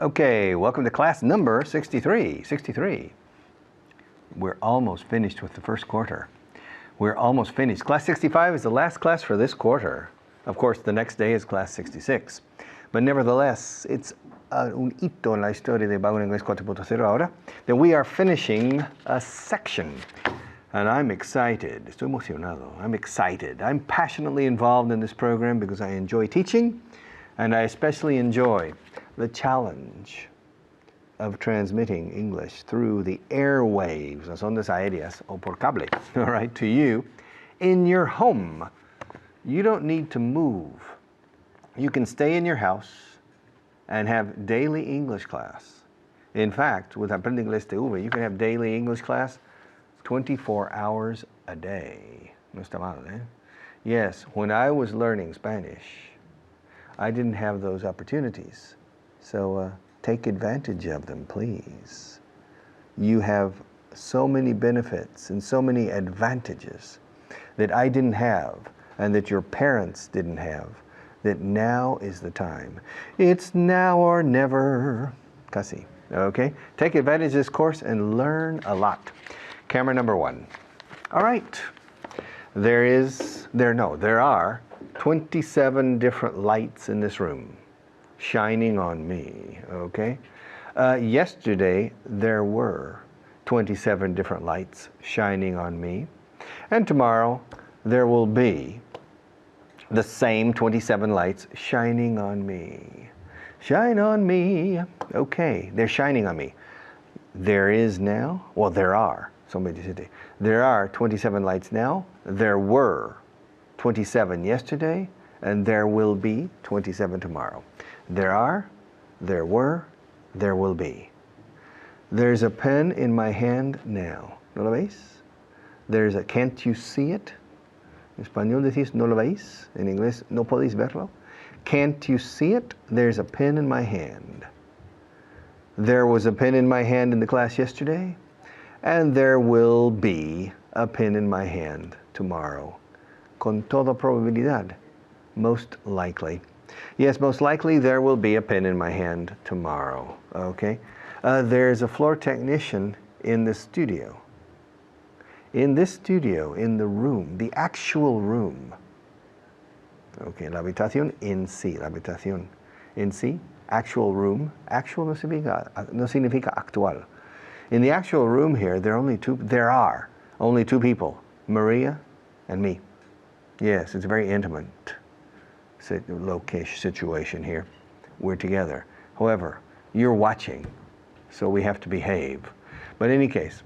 Okay, welcome to class number 63. We're almost finished with the first quarter. We're almost finished. Class 65 is the last class for this quarter. Of course, the next day is class 66. But nevertheless, it's un hito en la historia de Vago en Inglés 4.0 ahora that we are finishing a section. And I'm excited. Estoy emocionado. I'm excited. I'm passionately involved in this program because I enjoy teaching, and I especially enjoy the challenge of transmitting English through the airwaves, las ondas aéreas, o por cable, all right, to you in your home. You don't need to move. You can stay in your house and have daily English class. In fact, with Aprende Inglés TV, you can have daily English class 24 hours a day. No está mal, eh? Yes, when I was learning Spanish, I didn't have those opportunities. So take advantage of them, please. You have so many benefits and so many advantages that I didn't have and that your parents didn't have, that now is the time. It's now or never. Casi. Okay? Take advantage of this course and learn a lot. Camera number 1. All right. There are 27 different lights in this room shining on me, okay? Yesterday, there were 27 different lights shining on me. And tomorrow, there will be the same 27 lights shining on me. Shine on me. Okay, they're shining on me. There is now, well, there are. Somebody said there are 27 lights now. There were 27 yesterday, and there will be 27 tomorrow. There are, there were, there will be. There's a pen in my hand now. ¿No lo veis? Can't you see it? En español decís, ¿no lo veis? En inglés, ¿no podéis verlo? Can't you see it? There's a pen in my hand. There was a pen in my hand in the class yesterday, and there will be a pen in my hand tomorrow. Con toda probabilidad. Most likely. Yes, most likely there will be a pen in my hand tomorrow, okay? There's a floor technician in the studio. In this studio, in the room, the actual room. Okay, la habitación en sí, la habitación en sí, actual room. Actual no significa actual. In the actual room here, there are only two people, Maria and me. Yes, it's very intimate situation here. We're together. However, you're watching, so we have to behave. But in any case,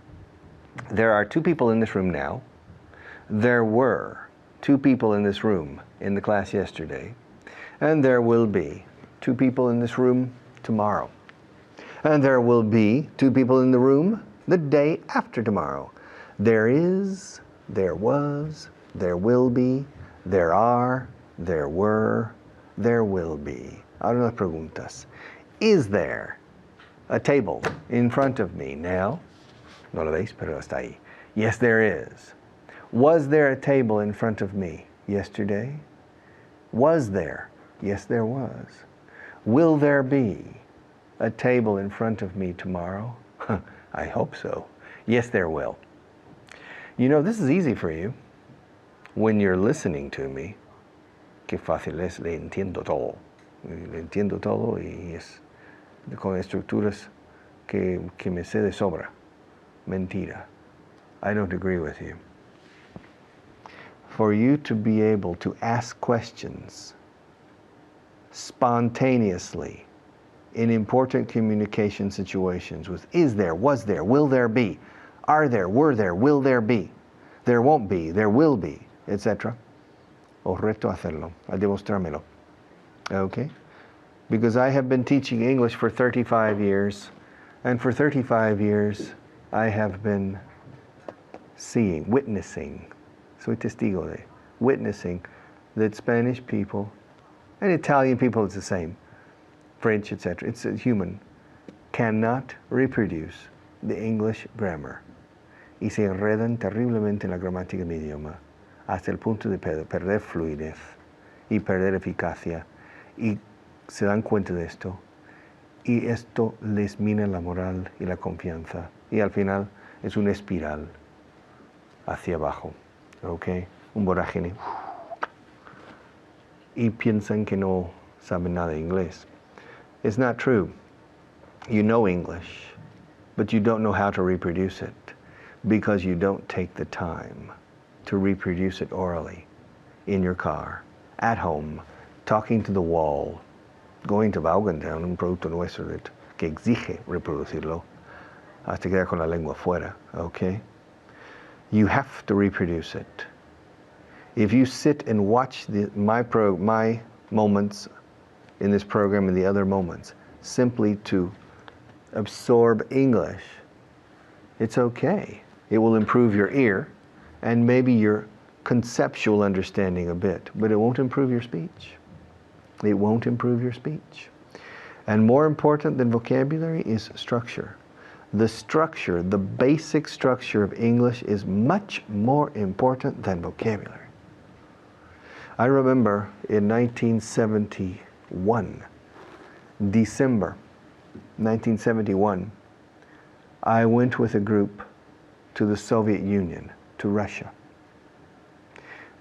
there are two people in this room now. There were two people in this room in the class yesterday, and there will be two people in this room tomorrow. And there will be two people in the room the day after tomorrow. There is, there was, there will be, there are, there were, there will be. Ahora unas preguntas. Is there a table in front of me now? No lo veis, pero está ahí. Yes, there is. Was there a table in front of me yesterday? Was there? Yes, there was. Will there be a table in front of me tomorrow? I hope so. Yes, there will. You know, this is easy for you when you're listening to me. Qué fácil es, le entiendo todo. Le entiendo todo y es con estructuras que me sé de sobra. Mentira. I don't agree with you. For you to be able to ask questions spontaneously in important communication situations with is there, was there, will there be, are there, were there, will there be, there won't be, there will be, etc. Os reto a hacerlo, a demostrármelo. Okay? Because I have been teaching English for 35 years, and for 35 years I have been witnessing, soy testigo de, witnessing that Spanish people, and Italian people it's the same, French, etc., it's a human, cannot reproduce the English grammar. Y se enredan terriblemente en la gramática de mi idioma, hasta el punto de perder fluidez y perder eficacia. Y se dan cuenta de esto y esto les mina la moral y la confianza. Y al final es una espiral hacia abajo, ¿ok? Un vorágine. Y piensan que no saben nada de inglés. It's not true. You know English, but you don't know how to reproduce it because you don't take the time to reproduce it orally in your car, at home, talking to the wall, going to Vaughantown, un producto nuestro que exige reproducirlo hasta quedar con la lengua fuera, okay? You have to reproduce it. If you sit and watch my moments in this program and the other moments simply to absorb English, it's okay. It will improve your ear and maybe your conceptual understanding a bit, but it won't improve your speech. It won't improve your speech. And more important than vocabulary is structure. The structure, the basic structure of English is much more important than vocabulary. I remember in 1971, December 1971, I went with a group to the Soviet Union, to Russia.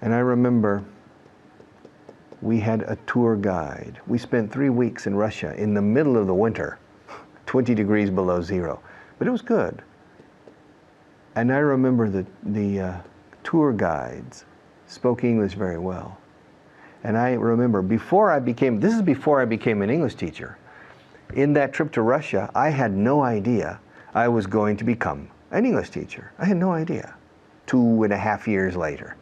And I remember we had a tour guide. We spent 3 weeks in Russia in the middle of the winter, 20 degrees below zero, but it was good. And I remember the tour guides spoke English very well. And I remember this is before I became an English teacher. In that trip to Russia, I had no idea I was going to become an English teacher. I had no idea. 2.5 years later.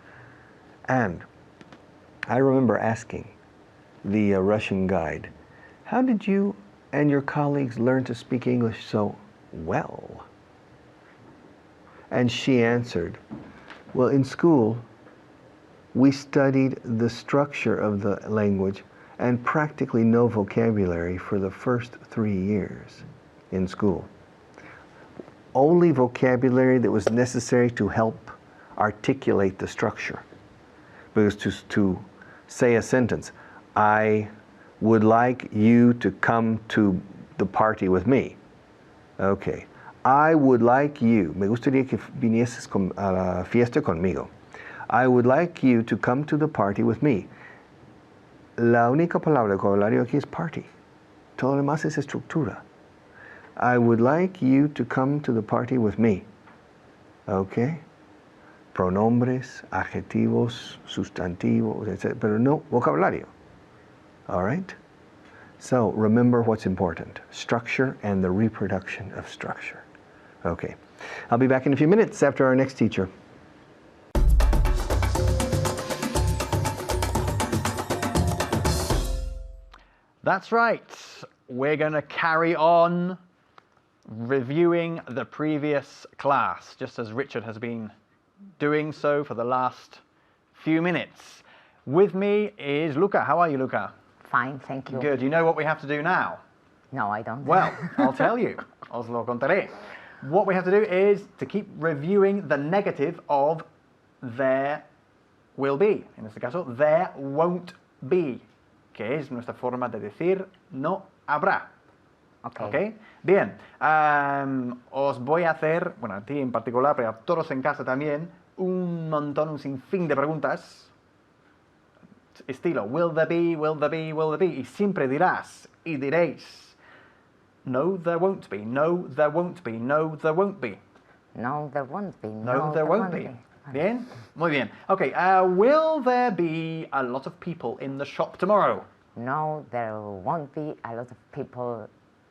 And I remember asking the Russian guide, how did you and your colleagues learn to speak English so well? And she answered, well, in school, we studied the structure of the language and practically no vocabulary for the first 3 years in school. Only vocabulary that was necessary to help articulate the structure. Because to say a sentence, I would like you to come to the party with me. Okay. I would like you, me gustaría que vinieses a la fiesta conmigo. I would like you to come to the party with me. La única palabra de vocabulario aquí es party. Todo lo demás es estructura. I would like you to come to the party with me. Okay? Pronombres, adjetivos, sustantivos, etc. Pero no vocabulario. All right? So remember what's important. Structure and the reproduction of structure. Okay. I'll be back in a few minutes after our next teacher. That's right. We're going to carry on reviewing the previous class, just as Richard has been doing so for the last few minutes. With me is Luca. How are you, Luca? Fine, thank you. Good. You know what we have to do now? No, I don't. Well, I'll tell you. Os lo contaré. What we have to do is to keep reviewing the negative of there will be. En este caso, there won't be, que es nuestra forma de decir no habrá. Okay. Bien, os voy a hacer, bueno, a ti en particular, pero a todos en casa también, un sinfín de preguntas. Estilo, will there be, will there be, will there be. Y siempre dirás y diréis, no, there won't be, no, there won't be, no, there won't be. No, there won't be. No, there won't be. Bien? Muy bien. Okay, will there be a lot of people in the shop tomorrow? No, there won't be a lot of people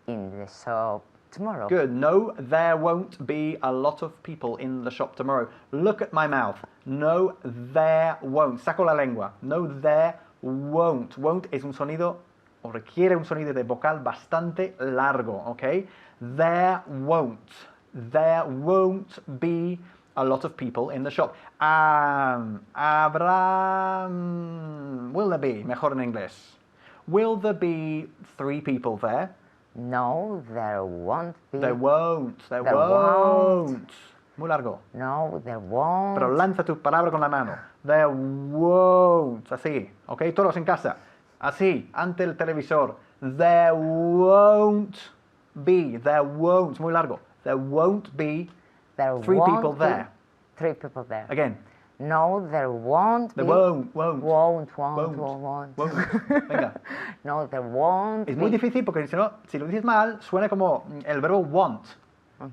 in the shop tomorrow. Good. No, there won't be a lot of people in the shop tomorrow. Look at my mouth. No, there won't. Saco la lengua. No, there won't. Won't es un sonido, o requiere un sonido de vocal bastante largo, ¿ok? There won't. There won't be a lot of people in the shop. Habrá... will there be? Mejor en inglés. Will there be 3 people there? No, there won't be. There won't. There won't. Muy largo. No, there won't. Pero lanza tu palabra con la mano. There won't. Así. ¿Ok? Todos en casa. Así, ante el televisor. There won't be. There won't. Es muy largo. There won't be There three won't people be there. 3 people there. Again. No, there won't There be. won't. Won't. Won't. Venga. No, there won't Es be. muy difícil porque si lo dices mal, suena como el verbo want,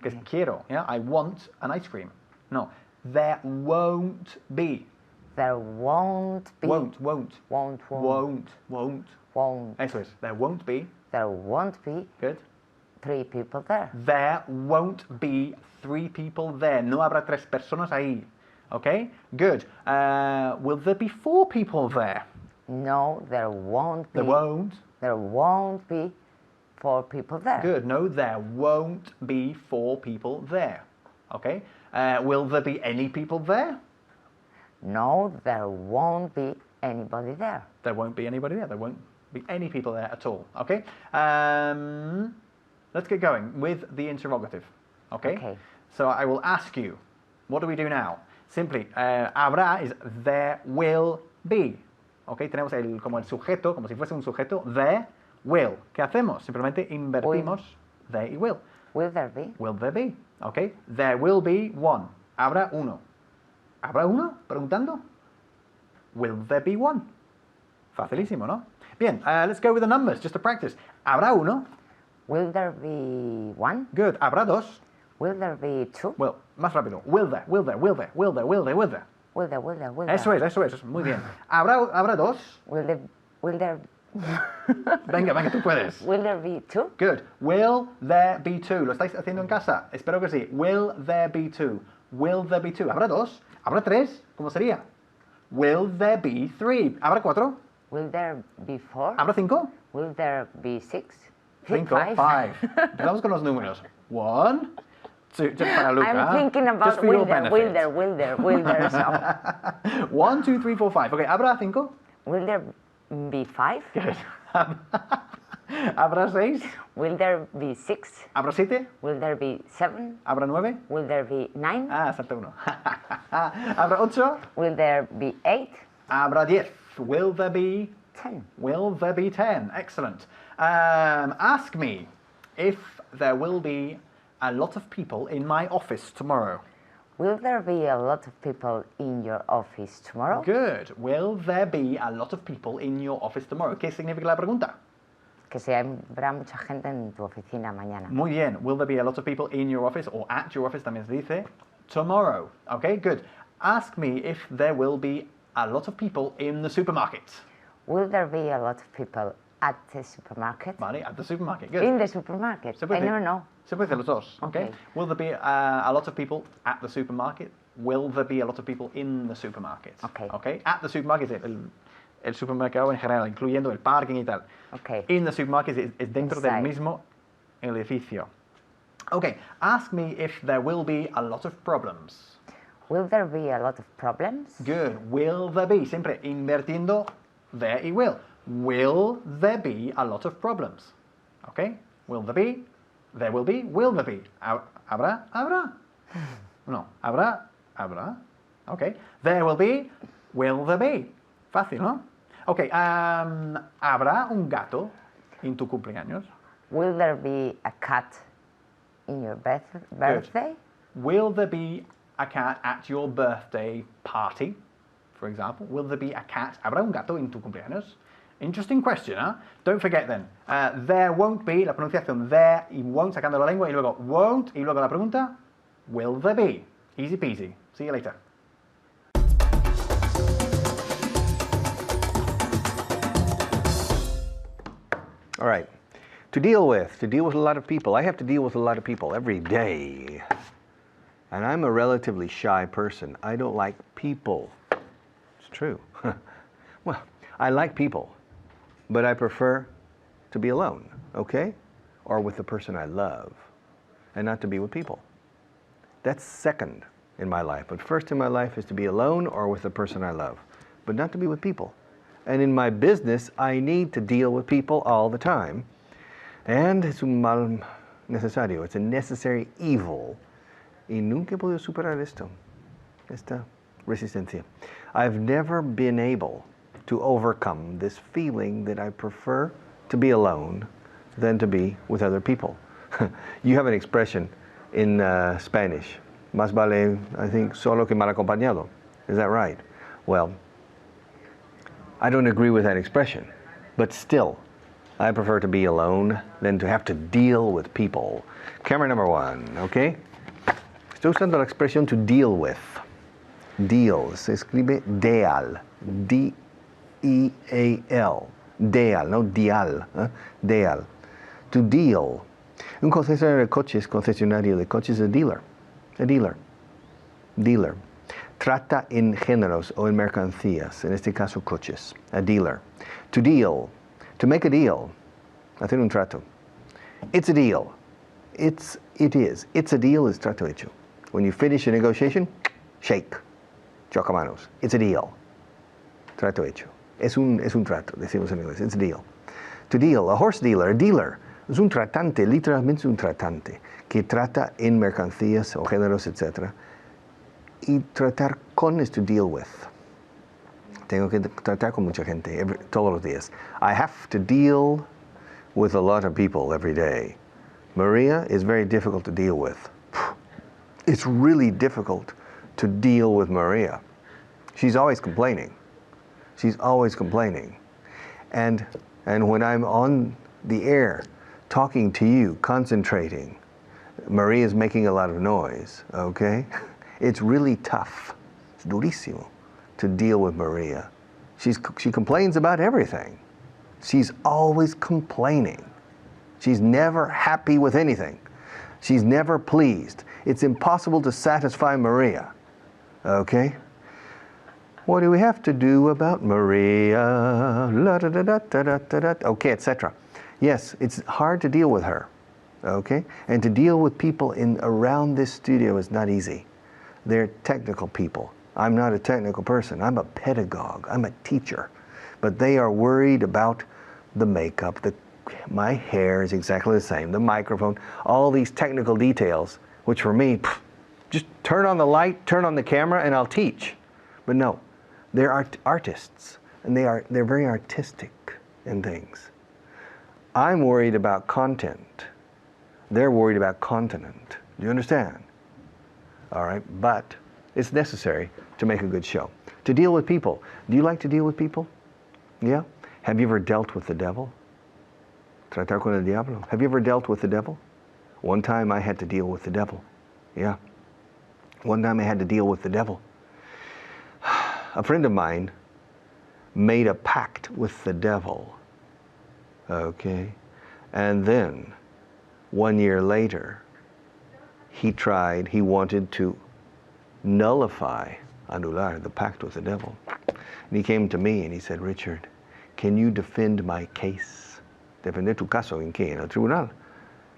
que es Okay. quiero. ¿Ya? I want an ice cream. No. There won't be. There won't be. Won't. Won't. Eso es. There won't be. There won't be Good. 3 people there. There won't be 3 people there. No habrá 3 personas ahí. Okay? Good. Will there be 4 people there? No, there won't be. There won't. There won't be 4 people there. Good. No, there won't be 4 people there. Okay? Will there be any people there? No, there won't be anybody there. There won't be anybody there. There won't be any people there at all. Okay? Let's get going with the interrogative. Okay? Okay. So I will ask you, what do we do now? Simply, habrá is there will be. Okay? Tenemos como el sujeto, como si fuese un sujeto, there will. ¿Qué hacemos? Simplemente invertimos there y will. Will there be? Will there be? Okay? There will be 1. Habrá uno. ¿Habrá uno? Preguntando. Will there be 1? Facilísimo, ¿no? Bien, let's go with the numbers, just to practice. ¿Habrá uno? Will there be 1? Good. ¿Habrá 2? Will there be 2? Well, más rápido. Will there? Will there? Will there? Will there? Will there? Will there? Will there? Eso es. Muy bien. ¿Habrá 2? Will there Venga, tú puedes. Will there be 2? Good. Will there be 2? ¿Lo estáis haciendo en casa? Espero que sí. Will there be 2? Will there be 2? ¿Habrá 2? ¿Habrá 3? ¿Cómo sería? Will there be 3? ¿Habrá 4? Will there be 4? ¿Habrá 5? Will there be 6? 5, 5. Empezamos con los números. 1, 2, just para Luca. I'm thinking just about for your will there. So. 1, 2, 3, 4, 5. Okay, ¿habrá 5? Will there be 5? Good. ¿Habrá 6? Will there be 6? ¿Habrá 7? Will there be 7? ¿Habrá 9? Will there be 9? Salta uno. ¿Habrá 8? Will there be 8? Habrá 10. Will there be 10. Will there be 10? Excellent. Ask me if there will be a lot of people in my office tomorrow. Will there be a lot of people in your office tomorrow? Good. Will there be a lot of people in your office tomorrow? ¿Qué significa la pregunta? Que si habrá mucha gente en tu oficina mañana. Muy bien. Will there be a lot of people in your office or at your office? También se dice tomorrow. Okay, good. Ask me if there will be a lot of people in the supermarket. Will there be a lot of people at the supermarket? Vale, at the supermarket. Good. In the supermarket. Se puede I decir- never know. Se puede decir los dos. Okay. Okay. Will there be a lot of people at the supermarket? Will there be a lot of people in the supermarket? Okay. Okay. At the supermarket es el supermercado en general, incluyendo el parking y tal. Okay. In the supermarket es dentro del Inside. mismo edificio. Okay. Ask me if there will be a lot of problems. Will there be a lot of problems? Good. Will there be? Siempre invirtiendo there y will. Will there be a lot of problems? Okay. Will there be? There will be. Will there be? ¿Habrá? ¿Habrá? No. ¿Habrá? ¿Habrá? Okay. There will be. Will there be? Fácil, ¿no? Okay. ¿Habrá un gato en tu cumpleaños? Will there be a cat in your birthday? Will there be a cat at your birthday party, for example? Will there be a cat? ¿Habrá un gato en tu cumpleaños? Interesting question, huh? Don't forget then, there won't be, la pronunciación there y won't, sacando la lengua, y luego won't, y luego la pregunta, will there be? Easy peasy. See you later. All right. To deal with a lot of people. I have to deal with a lot of people every day. And I'm a relatively shy person. I don't like people. It's true. Well, I like people, but I prefer to be alone, okay? Or with the person I love, and not to be with people. That's second in my life. But first in my life is to be alone or with the person I love, but not to be with people. And in my business, I need to deal with people all the time. And es un mal necesario. It's a necessary evil. Y nunca he podido superar esta resistencia. I've never been able to overcome this feeling that I prefer to be alone than to be with other people. You have an expression in Spanish, más vale, I think, solo que mal acompañado. Is that right? Well, I don't agree with that expression, but still, I prefer to be alone than to have to deal with people. Camera number 1, okay? Estoy usando la expresión to deal with. Deal, se escribe deal, D-E-A-L, deal, no dial, deal. To deal. Un concesionario de coches, a dealer, dealer. Trata en géneros o en mercancías, en este caso coches, a dealer. To deal, to make a deal, hacer un trato. It's a deal. It is. It's a deal is trato hecho. When you finish a negotiation, shake. Chocamanos. It's a deal. Trato hecho. Es un trato, decimos en inglés. It's a deal. To deal, a horse dealer, a dealer. Es un tratante, literalmente es un tratante, que trata en mercancías o géneros, etc. Y tratar con es to deal with. Tengo que tratar con mucha gente todos los días. I have to deal with a lot of people every day. Maria is very difficult to deal with. It's really difficult to deal with Maria. She's always complaining. She's always complaining. And when I'm on the air, talking to you, concentrating, Maria's making a lot of noise, okay? It's really tough. It's durísimo to deal with Maria. She complains about everything. She's always complaining. She's never happy with anything. She's never pleased. It's impossible to satisfy Maria, okay? What do we have to do about Maria? La, da, da, da, da, da, da. Okay, etc. Yes, it's hard to deal with her, okay? And to deal with people around this studio is not easy. They're technical people. I'm not a technical person. I'm a pedagogue. I'm a teacher. But they are worried about the makeup, my hair is exactly the same, the microphone, all these technical details, which for me, just turn on the light, turn on the camera, and I'll teach. But no, they're artists, and they're very artistic in things. I'm worried about content. They're worried about continent. Do you understand? All right, but it's necessary to make a good show. To deal with people. Do you like to deal with people? Yeah? Have you ever dealt with the devil? Tratar con el diablo. Have you ever dealt with the devil? One time I had to deal with the devil. Yeah. One time I had to deal with the devil. A friend of mine made a pact with the devil. Okay? And then, 1 year later, he wanted to nullify, anular, the pact with the devil. And he came to me and he said, Richard, can you defend my case? Defender tu caso en qué? En el tribunal?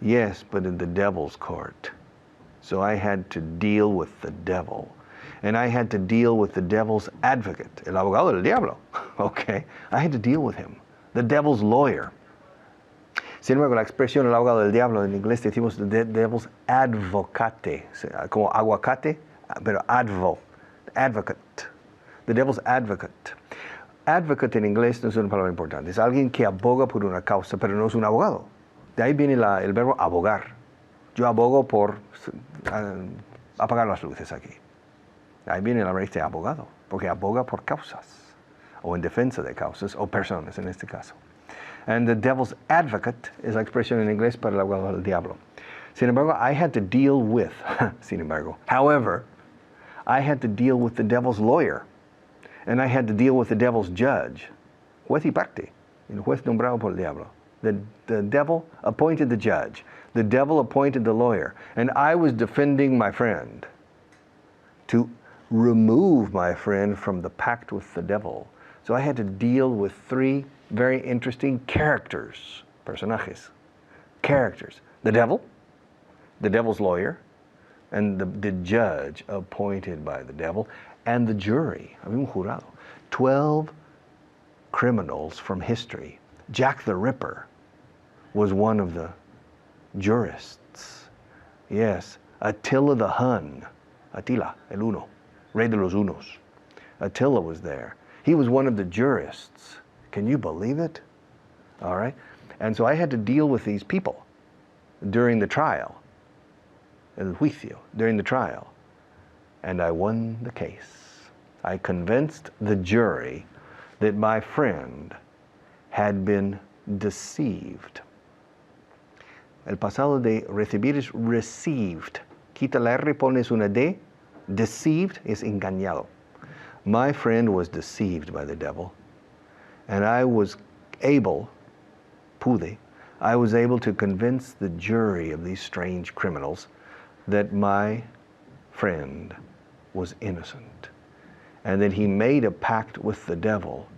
Yes, but in the devil's court. So I had to deal with the devil. And I had to deal with the devil's advocate, el abogado del diablo. Okay? I had to deal with him. The devil's lawyer. Sin embargo, la expresión el abogado del diablo en inglés decimos the devil's advocate. Como aguacate, pero advocate. The devil's advocate. Advocate en inglés no es una palabra importante. Es alguien que aboga por una causa, pero no es un abogado. De ahí viene el verbo abogar. Yo abogo por apagar las luces aquí. De ahí viene la raíz de abogado, porque aboga por causas, o en defensa de causas, o personas en este caso. And the devil's advocate es la expresión en inglés para el abogado del diablo. Sin embargo, I had to deal with, however, I had to deal with the devil's lawyer. And I had to deal with the devil's judge, juez y parte, el juez nombrado por el diablo. The devil appointed the judge. The devil appointed the lawyer. And I was defending my friend to remove my friend from the pact with the devil. So I had to deal with 3 very interesting characters, personajes, characters. The devil, the devil's lawyer, and the judge appointed by the devil, and the jury, había un jurado. 12 criminals from history. Jack the Ripper was one of the jurists. Yes, Attila the Hun, Attila, el Uno, rey de los Unos. Attila was there. He was one of the jurists. Can you believe it? All right. And so I had to deal with these people during the trial, el juicio, during the trial. And I won the case. I convinced the jury that my friend had been deceived. El pasado de recibir es received. Quita la R, pones una D. Deceived es engañado. My friend was deceived by the devil, and I was able to convince the jury of these strange criminals that my friend was innocent, and that he made a pact with the devil,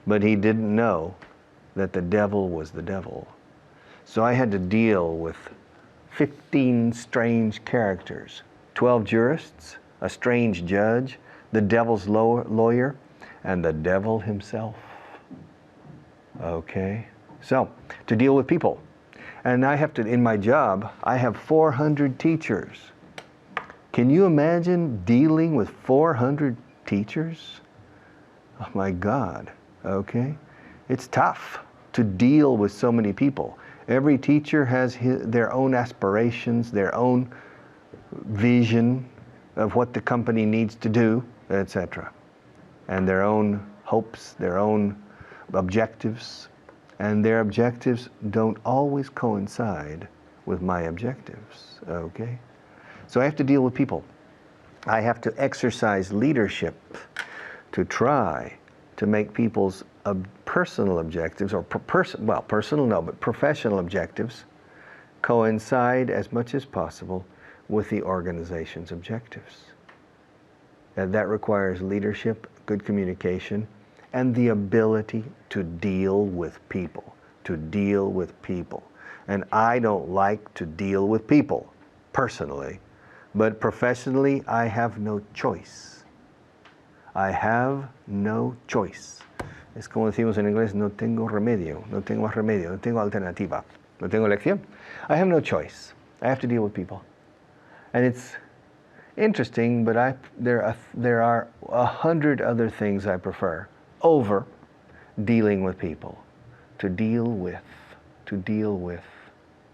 but he didn't know that the devil was the devil. So I had to deal with 15 strange characters, 12 jurists, a strange judge, the devil's lawyer, and the devil himself. Okay, so to deal with people. And I have to, in my job, I have 400 teachers. Can you imagine dealing with 400 teachers? Oh my God, okay? It's tough to deal with so many people. Every teacher has their own aspirations, their own vision of what the company needs to do, etc. And their own hopes, their own objectives. And their objectives don't always coincide with my objectives, okay? So I have to deal with people. I have to exercise leadership to try to make people's personal objectives, or personal no, but professional objectives, coincide as much as possible with the organization's objectives. And that requires leadership, good communication, and the ability to deal with people, And I don't like to deal with people, personally, but professionally, I have no choice. I have no choice. Es como decimos en inglés, no tengo remedio, no tengo más remedio, no tengo alternativa, no tengo elección. I have no choice. I have to deal with people. And it's interesting, but there are 100 other things I prefer over dealing with people. To deal with,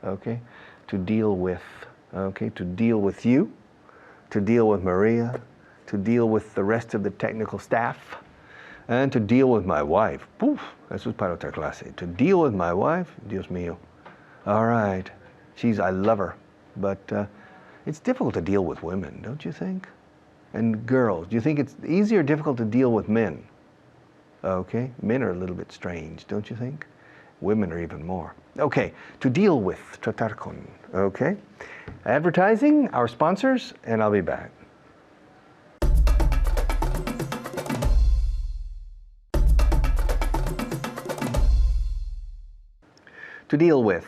okay? To deal with, okay? To deal with you, to deal with Maria, to deal with the rest of the technical staff, and to deal with my wife. Poof, eso es para otra clase. To deal with my wife, Dios mío. All right, I love her, but it's difficult to deal with women, don't you think? And girls, do you think it's easy or difficult to deal with men? Okay, men are a little bit strange, don't you think? Women are even more. Okay, to deal with, tratar con, okay? Advertising, our sponsors, and I'll be back. To deal with,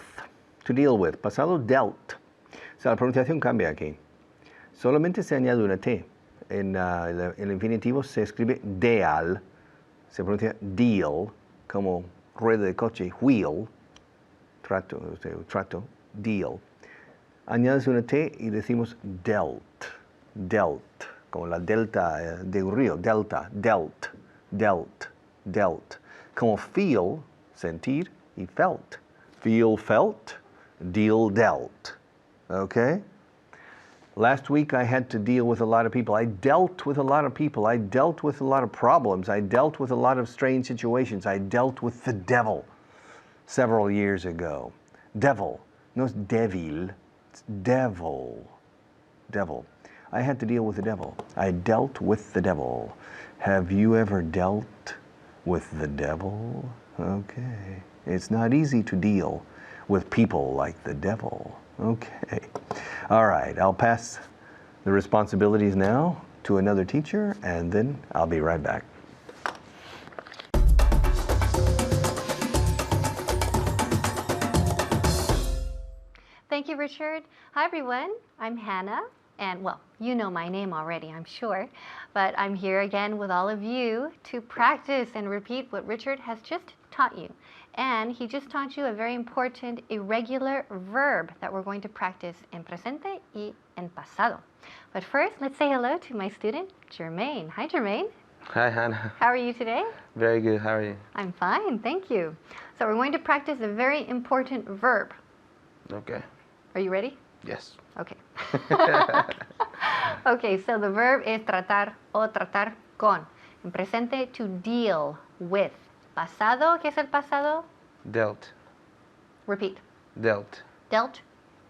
pasado dealt. O sea, la pronunciación cambia aquí. Solamente se añade una T. En el infinitivo se escribe deal, se pronuncia deal, como rueda de coche, wheel, trato, deal. Añades una T y decimos dealt, como la delta de un río, delta, dealt. Como feel, sentir, y felt. Feel, felt, deal, dealt. Okay? Last week I had to deal with a lot of people. I dealt with a lot of people. I dealt with a lot of problems. I dealt with a lot of strange situations. I dealt with the devil several years ago. Devil. No, it's devil. It's devil. Devil. I had to deal with the devil. I dealt with the devil. Have you ever dealt with the devil? Okay. It's not easy to deal with people like the devil. Okay. All right, I'll pass the responsibilities now to another teacher, and then I'll be right back. Thank you, Richard. Hi, everyone. I'm Hannah. And, well, you know my name already, I'm sure. But I'm here again with all of you to practice and repeat what Richard has just taught you. And he just taught you a very important irregular verb that we're going to practice en presente y en pasado. But first, let's say hello to my student, Jermaine. Hi, Jermaine. Hi, Hannah. How are you today? Very good. How are you? I'm fine, thank you. So we're going to practice a very important verb. Okay. Are you ready? Yes. Okay. Okay, so the verb is tratar o tratar con. En presente, to deal with. Pasado, ¿qué es el pasado? Dealt. Repeat. Dealt. Dealt.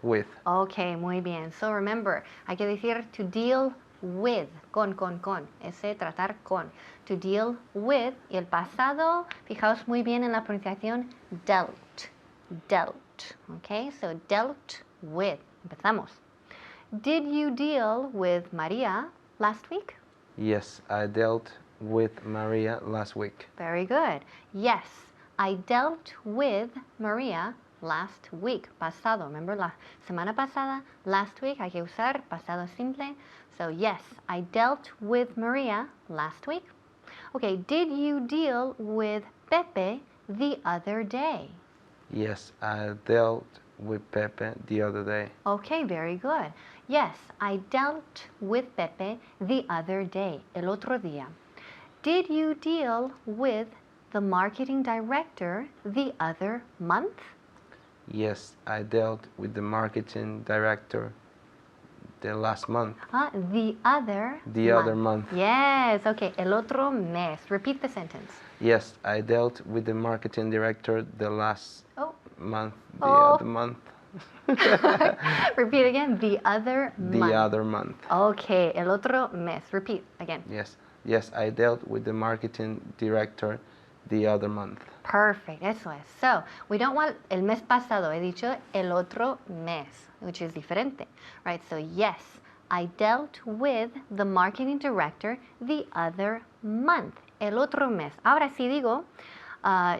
With. Okay, muy bien. So remember, hay que decir to deal with. Con. Ese tratar con. To deal with. Y el pasado, fijaos muy bien en la pronunciación, dealt. Dealt. Okay, so dealt with. Empezamos. Did you deal with Maria last week? Yes, I dealt with Maria last week. Very good. Yes, I dealt with Maria last week. Pasado. Remember la semana pasada, last week, hay que usar pasado simple. So yes, I dealt with Maria last week. Okay, did you deal with Pepe the other day? Yes, I dealt with Pepe the other day. Okay, very good. Yes, I dealt with Pepe the other day, el otro día. Did you deal with the marketing director the other month? Yes, I dealt with the marketing director the last month. The other The other month. Yes, okay, el otro mes. Repeat the sentence. Yes, I dealt with the marketing director the last Oh, month. The Oh. other month. repeat again. The other The month. other month. Okay, el otro mes. Repeat again. Yes, I dealt with the marketing director the other month. Perfect, eso es. So, we don't want el mes pasado, he dicho el otro mes, which is diferente, right? So, yes, I dealt with the marketing director the other month, el otro mes. Ahora sí digo,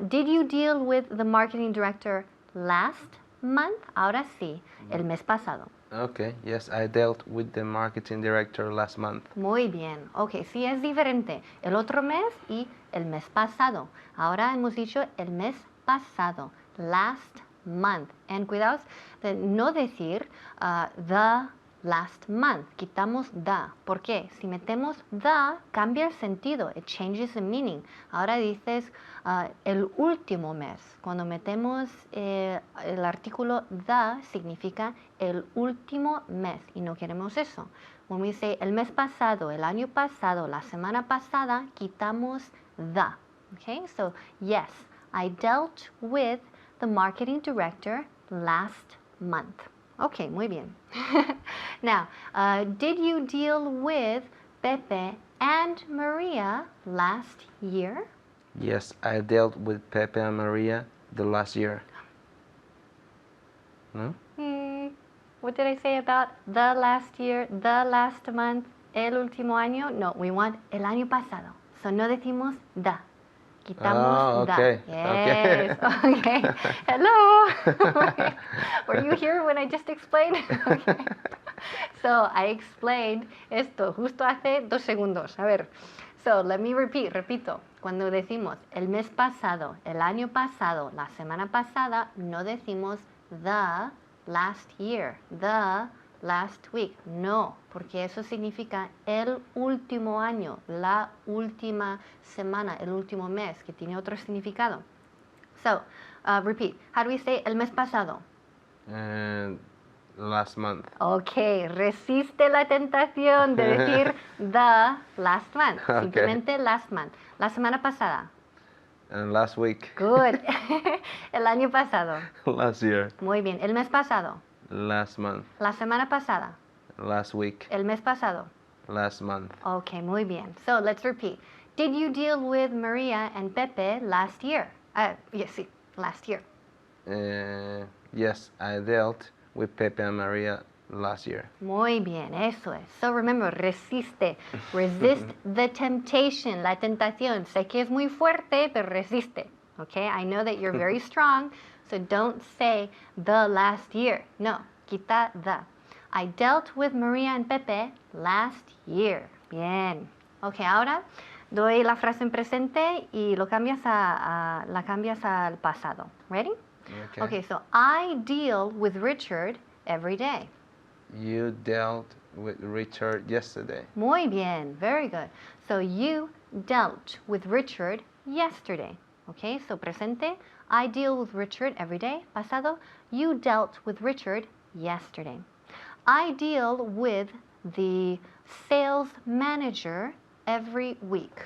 did you deal with the marketing director last month? Ahora sí, el mes pasado. Okay, yes, I dealt with the marketing director last month. Muy bien. Ok, sí es diferente. El otro mes y el mes pasado. Ahora hemos dicho el mes pasado. Last month. And cuidaos de no decir the last month. Quitamos the. ¿Por qué? Si metemos the, cambia el sentido. It changes the meaning. Ahora dices el último mes. Cuando metemos el artículo the, significa el último mes. Y no queremos eso. When we say el mes pasado, el año pasado, la semana pasada, quitamos the. Okay, so yes, I dealt with the marketing director last month. Okay, muy bien. Now, did you deal with Pepe and Maria last year? Yes, I dealt with Pepe and Maria the last year. No? What did I say about the last year, the last month, el último año? No, we want el año pasado. So no decimos the. Quitamos okay. the. Yes. Okay. Hello. Okay. Were you here when I just explained? Okay. So I explained esto justo hace 2 segundos. A ver. So let me repeat. Repito. Cuando decimos el mes pasado, el año pasado, la semana pasada, no decimos the last year, the last week. No, porque eso significa el último año, la última semana, el último mes, que tiene otro significado. So, repeat. How do we say el mes pasado? Last month. Ok, resiste la tentación de decir the last month. Okay. Simplemente last month. La semana pasada. And last week. Good. El año pasado. Last year. Muy bien. El mes pasado. Last month. La semana pasada. Last week. El mes pasado. Last month. Ok, muy bien. So, let's repeat. Did you deal with Maria and Pepe last year? Yes, sí, last year. Yes, I dealt with Pepe and Maria last year. Muy bien, eso es. So remember, resiste. Resist the temptation, la tentación. Sé que es muy fuerte, pero resiste. Okay, I know that you're very strong, so don't say the last year. No, quita the. I dealt with Maria and Pepe last year. Bien. Okay, ahora doy la frase en presente y la cambias al pasado. Ready? Okay. Okay, so I deal with Richard every day. You dealt with Richard yesterday. Muy bien, very good. So you dealt with Richard yesterday. Okay, so presente, I deal with Richard every day. Pasado, you dealt with Richard yesterday. I deal with the sales manager every week.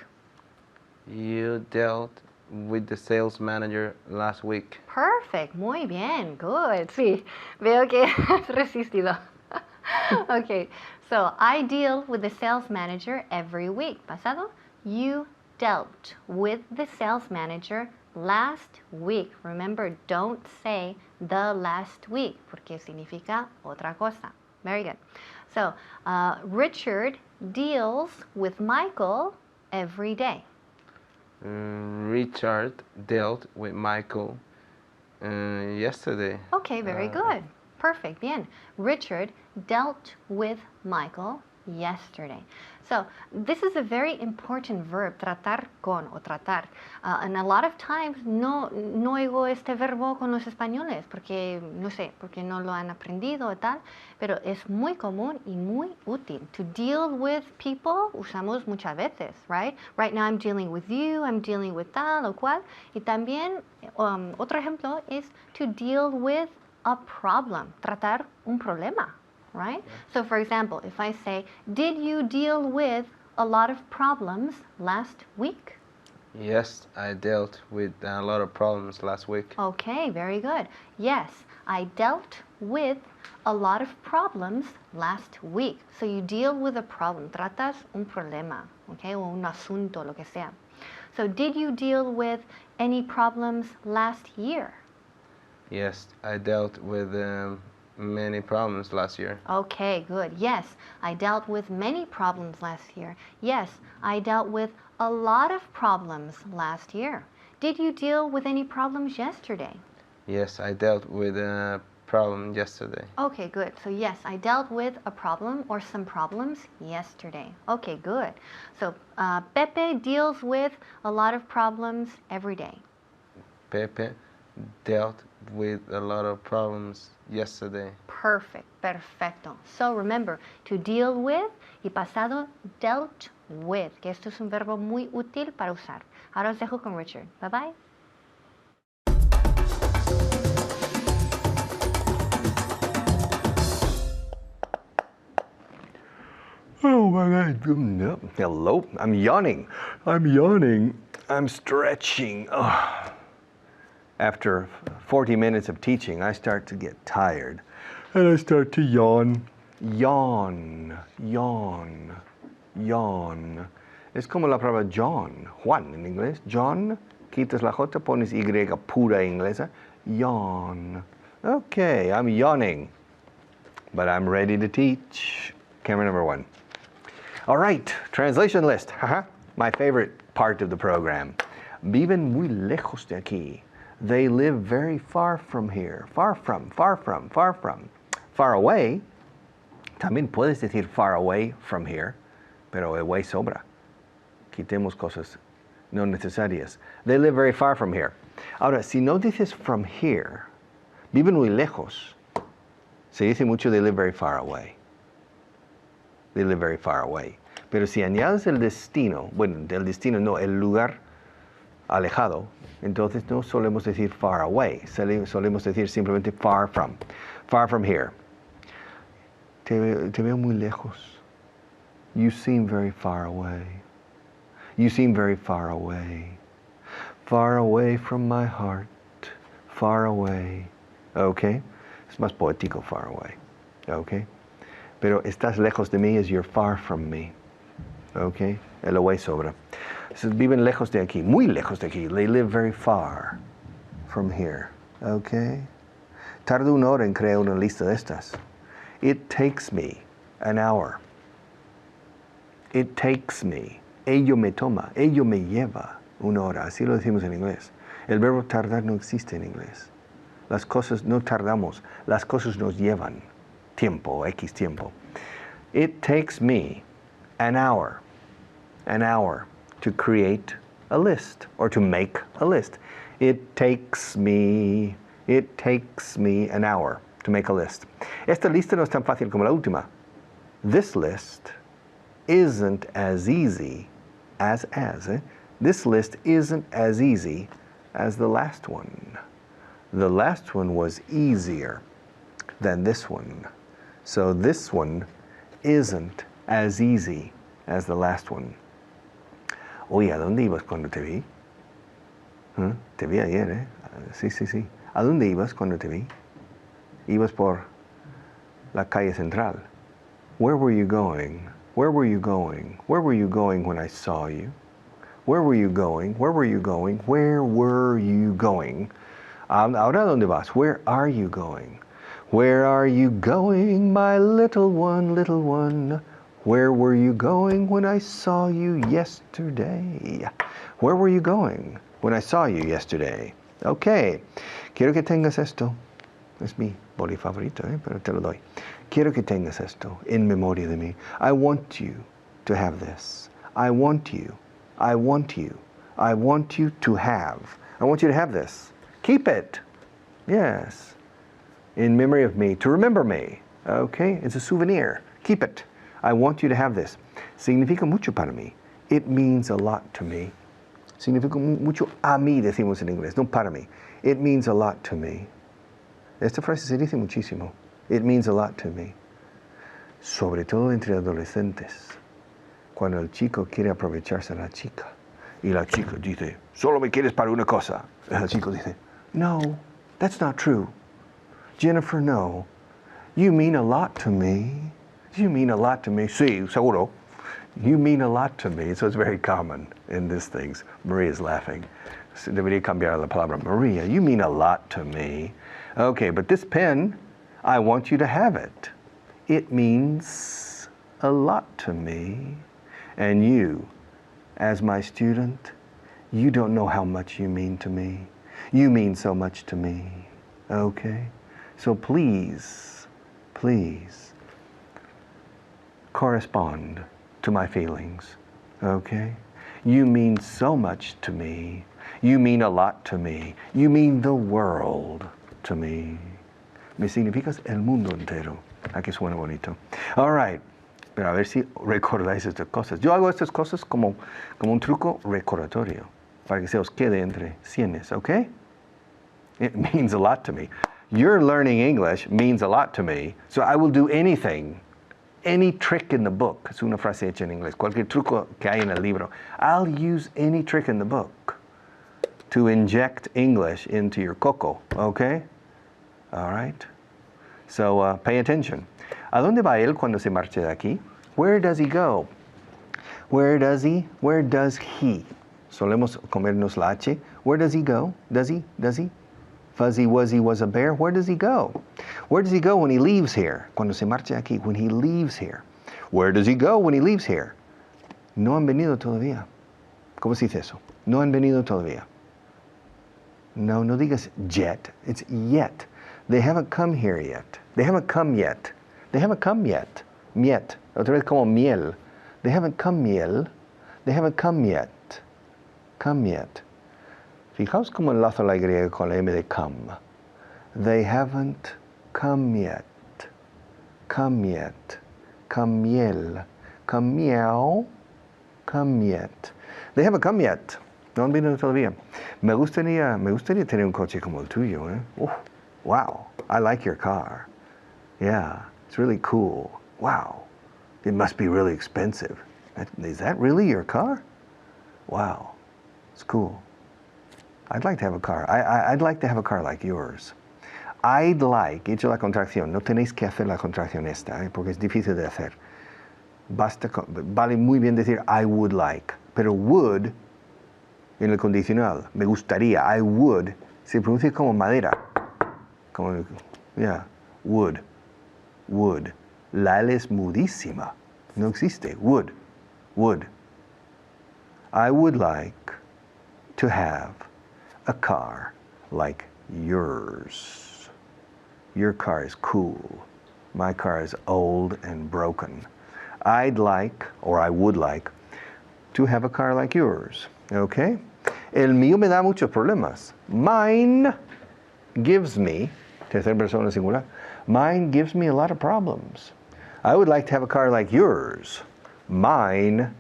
You dealt with the sales manager last week. Perfect, muy bien, good. Sí, veo que has resistido. Okay, so I deal with the sales manager every week. Pasado, you dealt with the sales manager last week. Remember, don't say the last week porque significa otra cosa. Very good. So, Richard deals with Michael every day. Richard dealt with Michael yesterday. Okay, very good. Perfect. Bien. Richard dealt with Michael yesterday. So this is a very important verb, tratar con o tratar. And a lot of times no oigo este verbo con los españoles porque no sé, porque no lo han aprendido o tal, pero es muy común y muy útil. To deal with people usamos muchas veces, right? Right now I'm dealing with you, I'm dealing with tal o cual. Y también otro ejemplo es to deal with a problem, tratar un problema, right? So for example, if I say, did you deal with a lot of problems last week? Yes, I dealt with a lot of problems last week. Okay, very good. Yes, I dealt with a lot of problems last week. So you deal with a problem, tratas un problema, okay, o un asunto, lo que sea. So did you deal with any problems last year? Yes, I dealt with many problems last year. Okay, good. Yes, I dealt with many problems last year. Yes, I dealt with a lot of problems last year. Did you deal with any problems yesterday? Yes, I dealt with a problem yesterday. Okay, good. So yes, I dealt with a problem or some problems yesterday. Okay, good. So Pepe deals with a lot of problems every day. Pepe dealt with a lot of problems yesterday. Perfect, perfecto. So remember, to deal with y pasado dealt with, que esto es un verbo muy útil para usar. Ahora os dejo con Richard. Bye bye. Oh my God. No. Hello. I'm yawning. I'm stretching. Oh. After 40 minutes of teaching, I start to get tired. And I start to yawn. Yawn. Yawn. Yawn. Es como la palabra John. Juan en inglés. John. Quitas la J, pones Y pura inglesa. Yawn. Okay, I'm yawning. But I'm ready to teach. Camera number 1. All right, translation list. My favorite part of the program. Viven muy lejos de aquí. They live very far from here. Far from, far from, far from. Far away. También puedes decir far away from here, pero away sobra. Quitemos cosas no necesarias. They live very far from here. Ahora, si no dices from here, viven muy lejos. Se dice mucho they live very far away. They live very far away. Pero si añades el destino, bueno, el destino no, el lugar alejado, entonces no solemos decir far away, solemos decir simplemente far from here. Te veo muy lejos. You seem very far away. You seem very far away. Far away from my heart. Far away. Okay? Es más poético, far away. Okay? Pero estás lejos de mí is you're far from me. Okay? El away sobra. So, viven lejos de aquí, muy lejos de aquí. They live very far from here. Okay? Tardo una hora en crear una lista de estas. It takes me an hour. It takes me. Ello me toma. Ello me lleva una hora. Así lo decimos en inglés. El verbo tardar no existe en inglés. Las cosas no tardamos. Las cosas nos llevan tiempo, X tiempo. It takes me an hour to create a list or to make a list. It takes me an hour. to make a list. Esta lista no es tan fácil como la última. This list isn't as easy This list isn't as easy as the last one. The last one was easier than this one. So this one isn't as easy as the last one. Oye, ¿a dónde ibas cuando te vi? Te vi ayer, ¿eh? Sí. ¿A dónde ibas cuando te vi? Ibas por la calle central. Where were you going? Where were you going? Where were you going when I saw you? Where were you going? Where were you going? Where were you going? Ahora, ¿dónde vas? Where are you going? Where are you going, my little one, little one? Where were you going when I saw you yesterday? Where were you going when I saw you yesterday? Okay. Quiero que tengas esto. Es mi boli favorito, pero te lo doy. Quiero que tengas esto en memoria de mí. I want you to have this. I want you to have. I want you to have this. Keep it. Yes. In memory of me. To remember me. Okay? It's a souvenir. Keep it. I want you to have this. Significa mucho para mí. It means a lot to me. Significa mucho a mí, decimos en inglés, no para mí. It means a lot to me. Esta frase se dice muchísimo. It means a lot to me. Sobre todo entre adolescentes. Cuando el chico quiere aprovecharse a la chica. Y la chica dice, solo me quieres para una cosa. El chico dice, no, that's not true. Jennifer, no. You mean a lot to me. You mean a lot to me. Sí, seguro. You mean a lot to me. So it's very common in these things. Maria's laughing. Debería cambiar la palabra. Maria, you mean a lot to me. Okay, but this pen, I want you to have it. It means a lot to me. And you, as my student, you don't know how much you mean to me. You mean so much to me. Okay? So please, correspond to my feelings. Okay? You mean so much to me. You mean a lot to me. You mean the world to me. Me significas el mundo entero. Aquí suena bonito. All right. Pero a ver si recordáis estas cosas. Yo hago estas cosas como un truco recordatorio para que se os quede entre sienes, okay? It means a lot to me. Your learning English means a lot to me, so I will do anything, any trick in the book. Es una frase hecha en inglés. Cualquier truco que hay en el libro. I'll use any trick in the book to inject English into your coco, okay? All right? So pay attention. ¿A dónde va él cuando se marche de aquí? Where does he go? Where does he? Where does he? Solemos comernos la H. Where does he go? Does he? Fuzzy Wuzzy was a bear. Where does he go? Where does he go when he leaves here? Cuando se marcha aquí, when he leaves here. Where does he go when he leaves here? No han venido todavía. ¿Cómo se dice eso? No han venido todavía. No digas yet. It's yet. They haven't come here yet. They haven't come yet. They haven't come yet. Miet. Otra vez como miel. They haven't come miel. They haven't come yet. Come yet. Fijaos cómo enlazo la Y con la M de come. They haven't come yet. Come yet. Come miel. Come meow. Come yet. They haven't come yet. No han venido todavía. Me gustaría tener un coche como el tuyo, ¿eh? Wow. I like your car. Yeah. It's really cool. Wow. It must be really expensive. Is that really your car? Wow. It's cool. I'd like to have a car. I'd like to have a car like yours. I'd like, he hecho la contracción. No tenéis que hacer la contracción esta, porque es difícil de hacer. Vale muy bien decir I would like. Pero would, en el condicional, me gustaría, I would, se pronuncia como madera. Como, yeah, would. La L es mudísima. No existe. Would. I would like to have a car like yours. Your car is cool. My car is old and broken. I'd like, or I would like, to have a car like yours. Okay? El mío me da muchos problemas. Mine gives me, tercera persona singular, Mine gives me a lot of problems. I would like to have a car like yours. Mine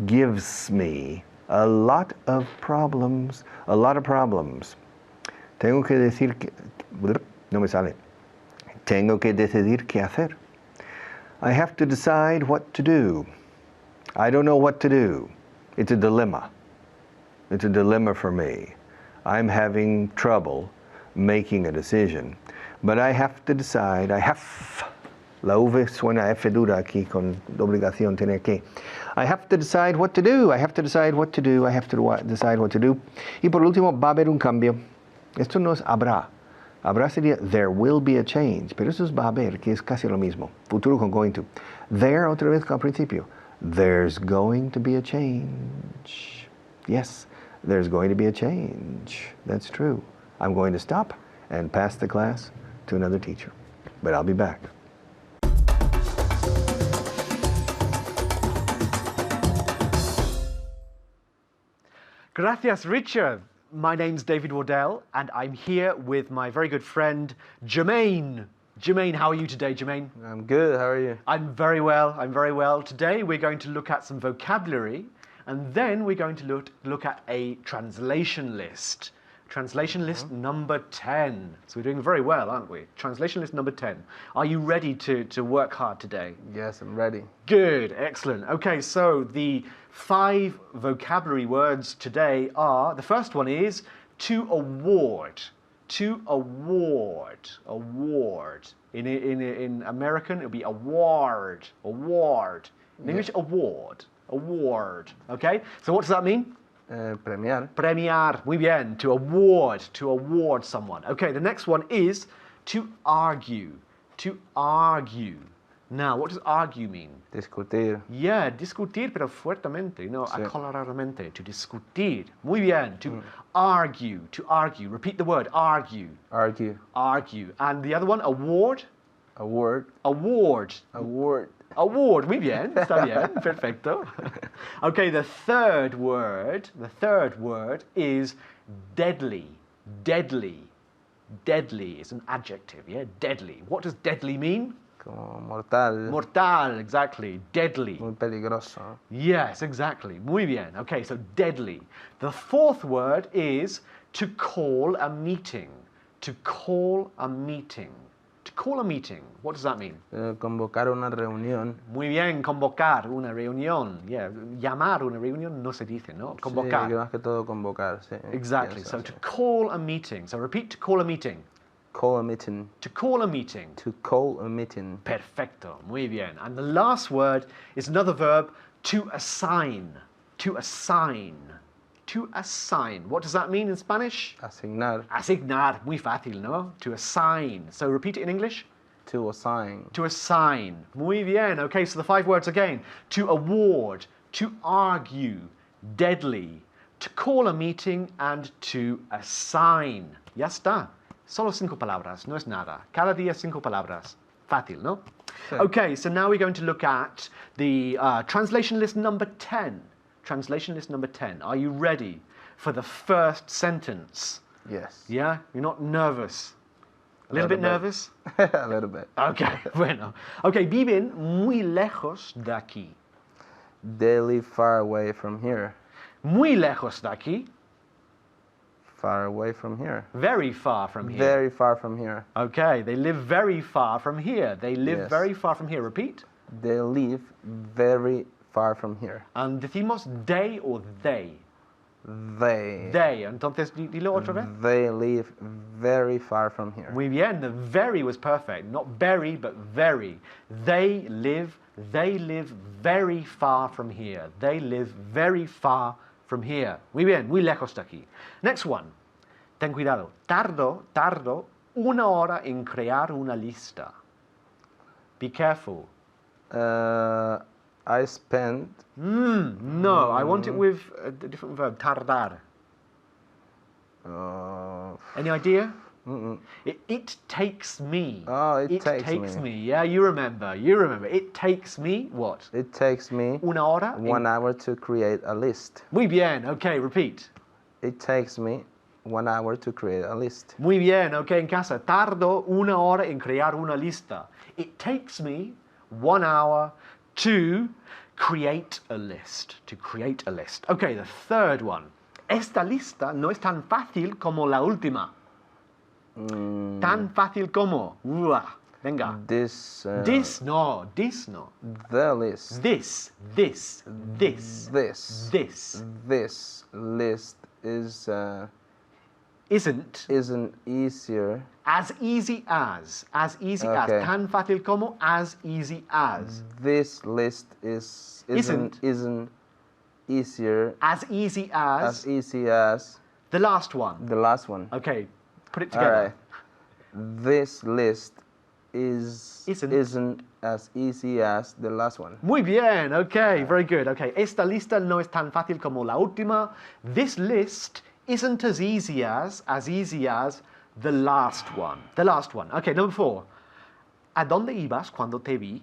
gives me a lot of problems. A lot of problems. Tengo que decir que... No me sale. Tengo que decidir qué hacer. I have to decide what to do. I don't know what to do. It's a dilemma. It's a dilemma for me. I'm having trouble making a decision. But I have to decide. I have. La V suena F dura aquí con obligación tiene que. I have to decide what to do. I have to decide what to do. I have to decide what to do. Y por último, va a haber un cambio. Esto no es habrá. Habrá sería there will be a change. Pero eso es va a haber, que es casi lo mismo. Futuro con going to. There, otra vez al principio. There's going to be a change. Yes, there's going to be a change. That's true. I'm going to stop and pass the class to another teacher. But I'll be back. Gracias, Richard. My name's David Wardell, and I'm here with my very good friend, Jermaine. Jermaine, how are you today, Jermaine? I'm good. How are you? I'm very well. I'm very well. Today we're going to look at some vocabulary, and then we're going to look at a translation list. Translation list number 10. So we're doing very well, aren't we? Translation list number 10. Are you ready to work hard today? Yes, I'm ready. Good, excellent. Okay, so the 5 vocabulary words today are, the first one is to award. To award. Award. In American, it would be award. Award. In English, award. Award. Okay, so what does that mean? Premiar. Premiar. Muy bien. To award. To award someone. Okay, the next one is to argue. To argue. Now, what does argue mean? Discutir. Yeah, discutir, pero fuertemente, no, Sí. acaloradamente. To discutir. Muy bien. To argue. To argue. Repeat the word. Argue. Argue. Argue. And the other one, award. Award. Award. Award. Award. Muy bien. Está bien. Perfecto. Okay, the third word is deadly. Deadly. Deadly is an adjective, yeah? Deadly. What does deadly mean? Como mortal. Mortal, exactly. Deadly. Muy peligroso. Yes, exactly. Muy bien. Okay, so deadly. The fourth word is to call a meeting. To call a meeting. To call a meeting. What does that mean? Convocar una reunión. Muy bien, convocar una reunión. Yeah, llamar una reunión no se dice, ¿no? Convocar. Sí, más que todo convocar, sí. Exactly. Pienso So así. to call a meeting. So repeat, to call a meeting. Call a meeting. To call a meeting. To call a meeting. Perfecto. Muy bien. And the last word is another verb, to assign. To assign. To assign. What does that mean in Spanish? Asignar. Asignar. Muy fácil, ¿no? To assign. So repeat it in English. To assign. To assign. Muy bien. Okay, so the 5 words again. To award. To argue. Deadly. To call a meeting and to assign. Ya está. Solo 5 palabras. No es nada. Cada día 5 palabras. Fácil, ¿no? Sí. Okay, so now we're going to look at the translation list number 10. Translation list number 10. Are you ready for the first sentence? Yes. Yeah? You're not nervous? A little bit nervous? A little bit. Okay, bueno. Okay, viven muy lejos de aquí. They live far away from here. Muy lejos de aquí. Far away from here. Very far from here. Very far from here. Okay, they live very far from here. They live Yes. very far from here. Repeat. They live very far from here. And decimos they or they. They. They. Entonces, dilo otra vez. They live very far from here. Muy bien. The very was perfect. Not very, but very. They live very far from here. They live very far from here. Muy bien. Muy lejos de aquí. Next one. Ten cuidado. Tardo 1 hora en crear una lista. Be careful. I spent. No, I want it with a different verb. Tardar. Any idea? It takes me. Oh, it takes me. me. Yeah, you remember. It takes me what? It takes me 1 hora. 1 hour to create a list. Muy bien. Okay, repeat. It takes me 1 hour to create a list. Muy bien, ok, en casa. Tardo 1 hora en crear una lista. It takes me 1 hour to create a list. To create a list. Okay, the third one. Esta lista no es tan fácil como la última. Tan fácil como. Venga. This This no. the list. This. This list isn't easier. As easy as. Okay. Tan fácil como, as easy as. This list isn't easier As easy as. easy as The last one. the last one. Okay, put it All together. right. This list isn't as easy as the last one. Muy bien, okay, very good. Okay, esta lista no es tan fácil como la última. This list isn't as easy as the last one. The last one. Okay, number 4. ¿A dónde ibas cuando te vi?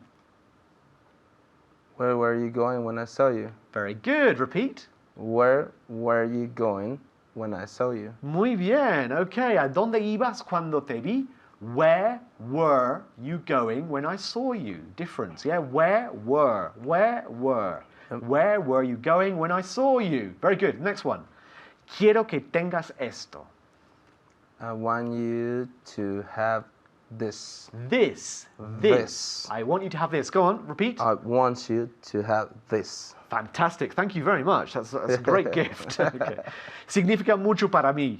Where were you going when I saw you? Very good. Repeat. Where were you going when I saw you? Muy bien. Okay, ¿a dónde ibas cuando te vi? Where were you going when I saw you? Difference, yeah? Where were you going when I saw you? Very good. Next one. Quiero que tengas esto. I want you to have this. This. This. I want you to have this. Go on, repeat. I want you to have this. Fantastic. Thank you very much. That's a great gift. Okay. Significa mucho para mí.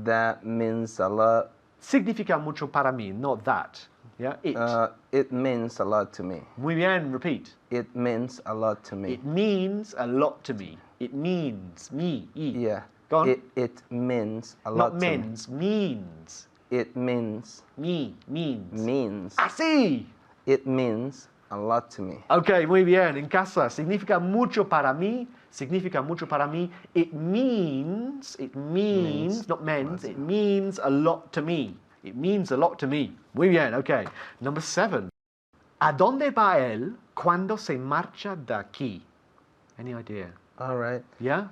That means a lot. Significa mucho para mí, not that. Yeah, it. It means a lot to me. Muy bien, repeat. It means a lot to me. It means a lot to me. It means me. Yeah. Go on. It means a lot Not to me. means, means. It means. Means. Ah, Así. It means a lot to me. Ok, muy bien. En casa, significa mucho para mí. Significa mucho para mí. It means, not means, it means a lot to me. It means a lot to me. Muy bien, ok. Number 7. ¿A dónde va él cuando se marcha de aquí? Any idea? All right. Yeah?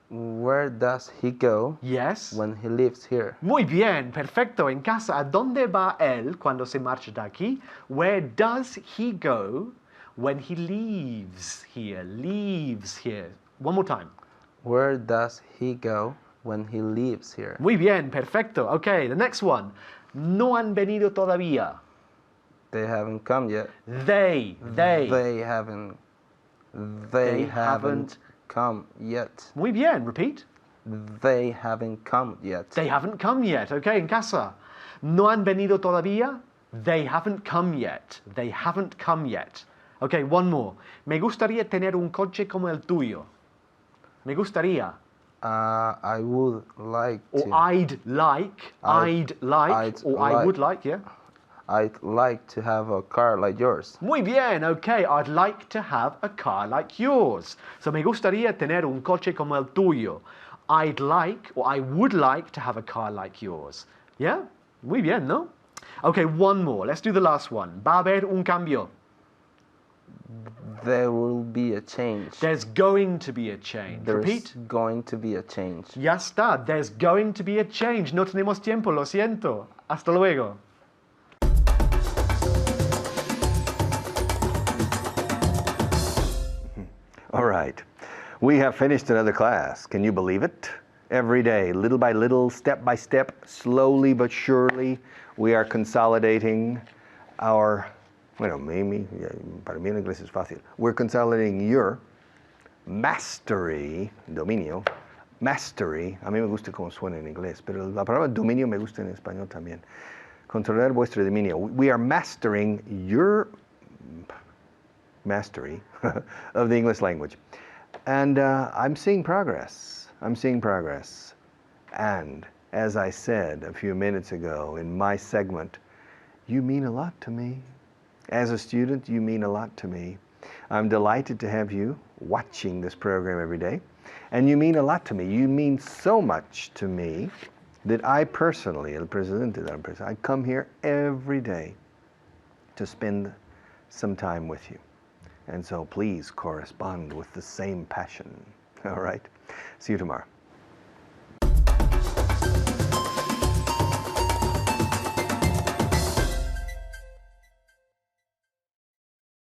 Where does he go Yes? when he lives here? Muy bien, perfecto. En casa, ¿a dónde va él cuando se marcha de aquí? Where does he go when he leaves here? Leaves here. One more time. Where does he go when he leaves here? Muy bien, perfecto. Okay, the next one. No han venido todavía. They haven't come yet. They. They haven't come yet. Muy bien, repeat. They haven't come yet. They haven't come yet. Okay, en casa. No han venido todavía. They haven't come yet. They haven't come yet. Okay, one more. Me gustaría tener un coche como el tuyo. Me gustaría. I would like Or to. I'd like. I would like, yeah. I'd like to have a car like yours. Muy bien, okay. I'd like to have a car like yours. So me gustaría tener un coche como el tuyo. I'd like, or I would like to have a car like yours. Yeah? Muy bien, ¿no? Okay, one more. Let's do the last one. Va a haber un cambio. There will be a change. There's going to be a change. There's Repeat. going to be a change. Ya está. There's going to be a change. No tenemos tiempo, lo siento. Hasta luego. All right. We have finished another class. Can you believe it? Every day, little by little, step by step, slowly but surely, we are consolidating our, bueno, para mí en inglés es fácil. We're consolidating your mastery, dominio, mastery, a mí me gusta cómo suena en inglés, pero la palabra dominio me gusta en español también. Controlar vuestro dominio. We are mastering your mastery of the English language. And I'm seeing progress. I'm seeing progress. And as I said a few minutes ago in my segment, you mean a lot to me. As a student, you mean a lot to me. I'm delighted to have you watching this program every day. And you mean a lot to me. You mean so much to me that I personally, el presidente de la empresa, I come here every day to spend some time with you. And so please correspond with the same passion. All right? See you tomorrow.